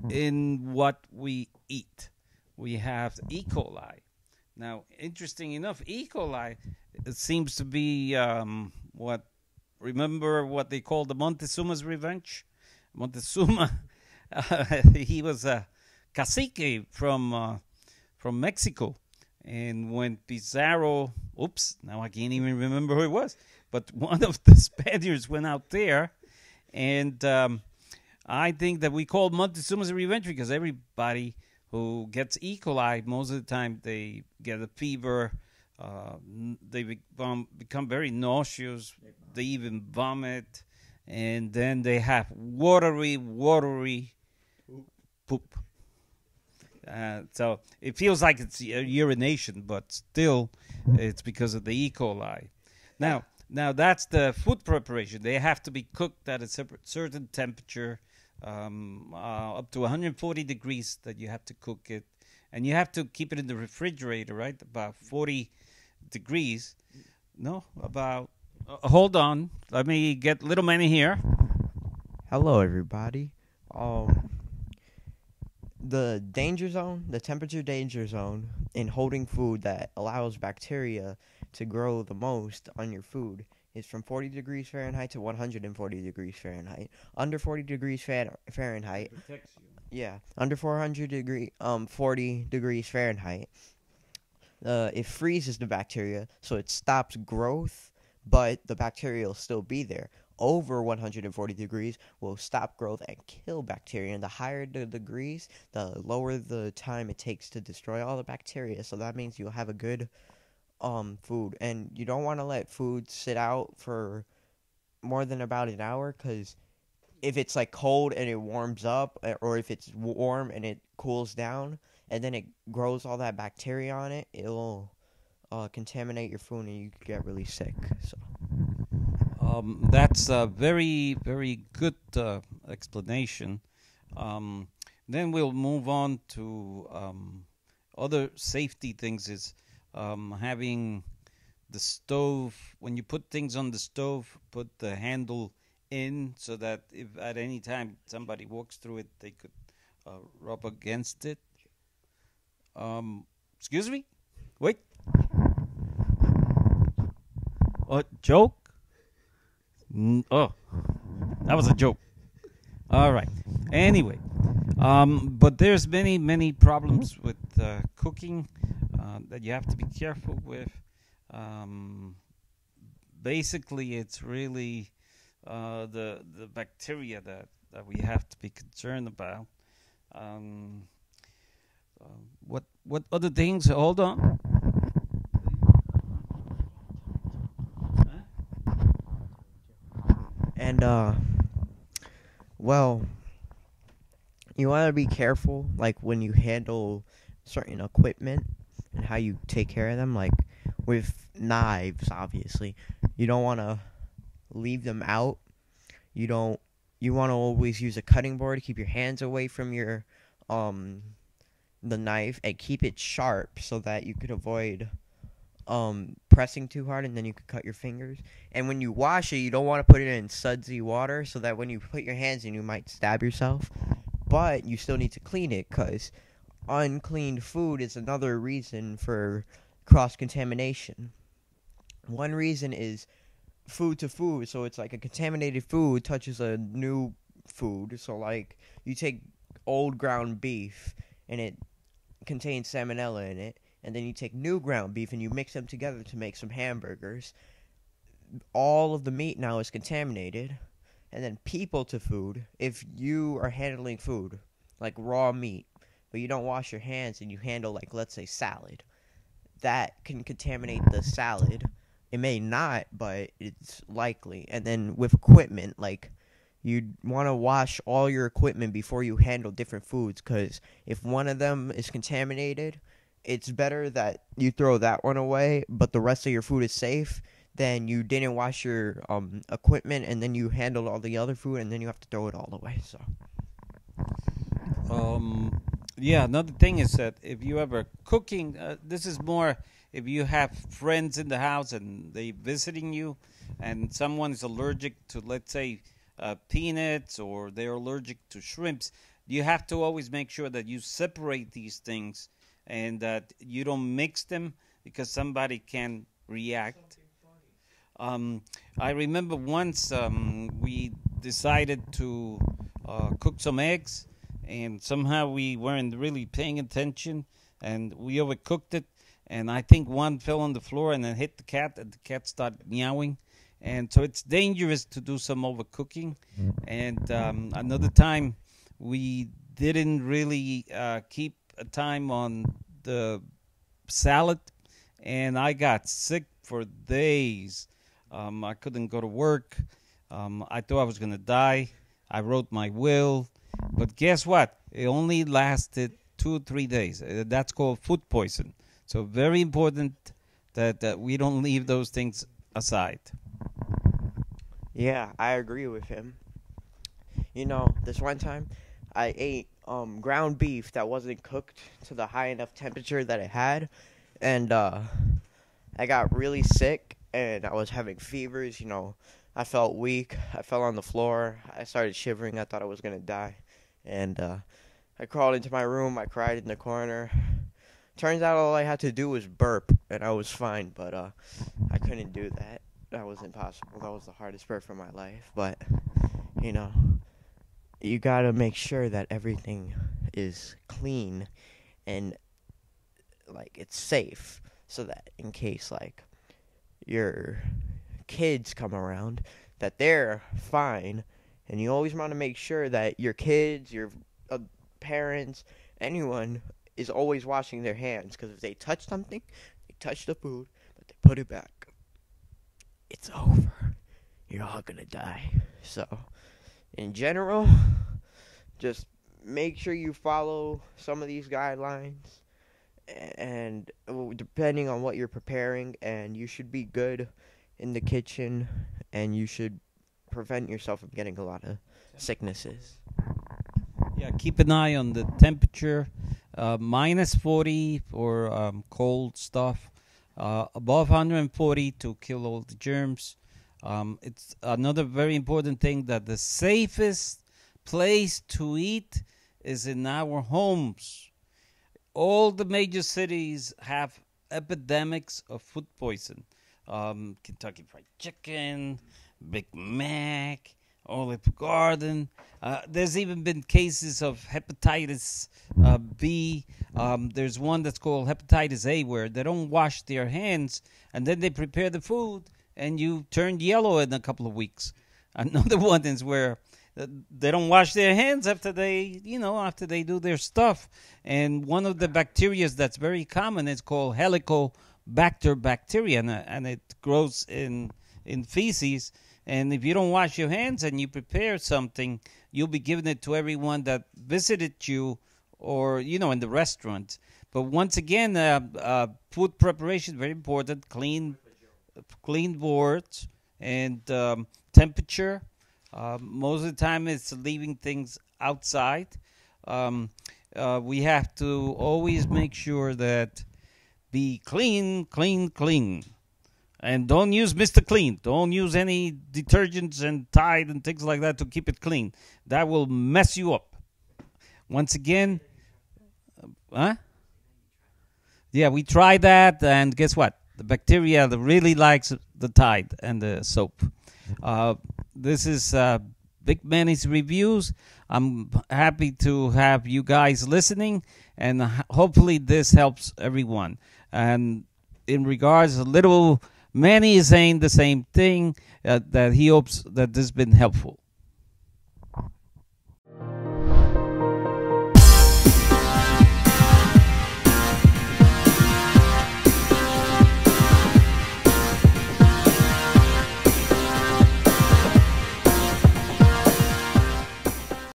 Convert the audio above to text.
in what we eat. We have E. coli. Now, interesting enough, E. coli, it seems to be what, remember what they call the Montezuma's revenge? Montezuma, he was a cacique from Mexico. And when Pizarro, oops, now I can't even remember who it was, but one of the Spaniards went out there, and I think that we call Montezuma's revenge because everybody who gets E. coli, most of the time they get a fever, they become very nauseous, they even vomit, and then they have watery poop. So it feels like it's urination, but still it's because of the E. coli. Now that's the food preparation. They have to be cooked at a certain temperature, up to 140 degrees that you have to cook it. And you have to keep it in the refrigerator, right? About 40 degrees. No, about... hold on. Let me get little Manny here. Hello, everybody. The danger zone, the temperature danger zone in holding food that allows bacteria to grow the most on your food is from 40 degrees Fahrenheit to 140 degrees Fahrenheit. Under 40 degrees Fahrenheit, yeah, under 40 degrees Fahrenheit, it freezes the bacteria, so it stops growth, but the bacteria will still be there. Over 140 degrees will stop growth and kill bacteria. And the higher the degrees, the lower the time it takes to destroy all the bacteria. So that means you'll have a good food. And you don't want to let food sit out for more than about an hour, because if it's like cold and it warms up, or if it's warm and it cools down, and then it grows all that bacteria on it, it'll contaminate your food and you could get really sick. So. That's a very, very good explanation. Then we'll move on to other safety things. Is having the stove, when you put things on the stove, put the handle in so that if at any time somebody walks through it, they could rub against it. Excuse me? Wait. Joke? Oh, that was a joke. All right. Anyway, but there's many problems with cooking that you have to be careful with. Basically, it's really the bacteria that we have to be concerned about. What other things? Hold on. And, well, you want to be careful, like, when you handle certain equipment and how you take care of them, like, with knives, obviously. You don't want to leave them out. You want to always use a cutting board to keep your hands away from your, the knife, and keep it sharp so that you could avoid pressing too hard, and then you could cut your fingers. And when you wash it, you don't want to put it in sudsy water, so that when you put your hands in, you might stab yourself. But you still need to clean it, because uncleaned food is another reason for cross-contamination. One reason is food to food, so it's like a contaminated food touches a new food. So like you take old ground beef and it contains salmonella in it, and then you take new ground beef and you mix them together to make some hamburgers. All of the meat now is contaminated. And then people to food, if you are handling food, like raw meat, but you don't wash your hands and you handle, like, let's say salad, that can contaminate the salad. It may not, but it's likely. And then with equipment, like, you'd want to wash all your equipment before you handle different foods, because if one of them is contaminated, it's better that you throw that one away, but the rest of your food is safe, than you didn't wash your equipment and then you handled all the other food and then you have to throw it all away. So, yeah, another thing is that if you ever cooking, this is more if you have friends in the house and they visiting you, and someone is allergic to, let's say, peanuts, or they're allergic to shrimps. you have to always make sure that you separate these things and that you don't mix them because somebody can react. I remember once we decided to cook some eggs, and somehow we weren't really paying attention, and we overcooked it. And I think one fell on the floor and then hit the cat, and the cat started meowing. And so it's dangerous to do some overcooking. And another time, we didn't really keep a time on the salad, and I got sick for days. I couldn't go to work. I thought I was going to die. I wrote my will. But guess what? It only lasted 2 or 3 days. That's called food poison. So very important that we don't leave those things aside. Yeah, I agree with him. You know, this one time I ate ground beef that wasn't cooked to the high enough temperature that it had, and I got really sick, and I was having fevers. You know, I felt weak. I fell on the floor. I started shivering. I thought I was gonna die, and I crawled into my room. I cried in the corner. Turns out all I had to do was burp, and I was fine. But I couldn't do that. That was impossible. That was the hardest burp of my life. But you know, you gotta make sure that everything is clean and like it's safe, so that in case like your kids come around, that they're fine. And you always want to make sure that your kids, your parents, anyone is always washing their hands, because if they touch something, they touch the food, but they put it back, it's over. You're all gonna die. So in general, just make sure you follow some of these guidelines, and depending on what you're preparing, and you should be good in the kitchen, and you should prevent yourself from getting a lot of sicknesses. Yeah, keep an eye on the temperature. Minus 40 for cold stuff. Above 140 to kill all the germs. It's another very important thing that the safest place to eat is in our homes. All the major cities have epidemics of food poison. Kentucky Fried Chicken, Big Mac, Olive Garden. There's even been cases of hepatitis B. There's one that's called hepatitis A, where they don't wash their hands, and then they prepare the food, and you turn yellow in a couple of weeks. Another one is where they don't wash their hands after they do their stuff. And one of the bacteria that's very common is called Helicobacter bacteria, and it grows in feces. And if you don't wash your hands and you prepare something, you'll be giving it to everyone that visited you, or in the restaurant. But once again, food preparation is very important. Clean boards and temperature. Most of the time, it's leaving things outside. We have to always make sure that be clean, clean, clean. And don't use Mr. Clean. Don't use any detergents and Tide and things like that to keep it clean. That will mess you up. Once again, yeah, we tried that, and guess what? The bacteria that really likes the Tide and the soap. This is Big Manny's Reviews. I'm happy to have you guys listening, and hopefully this helps everyone. And in regards to little Manny is saying the same thing, that he hopes that this has been helpful.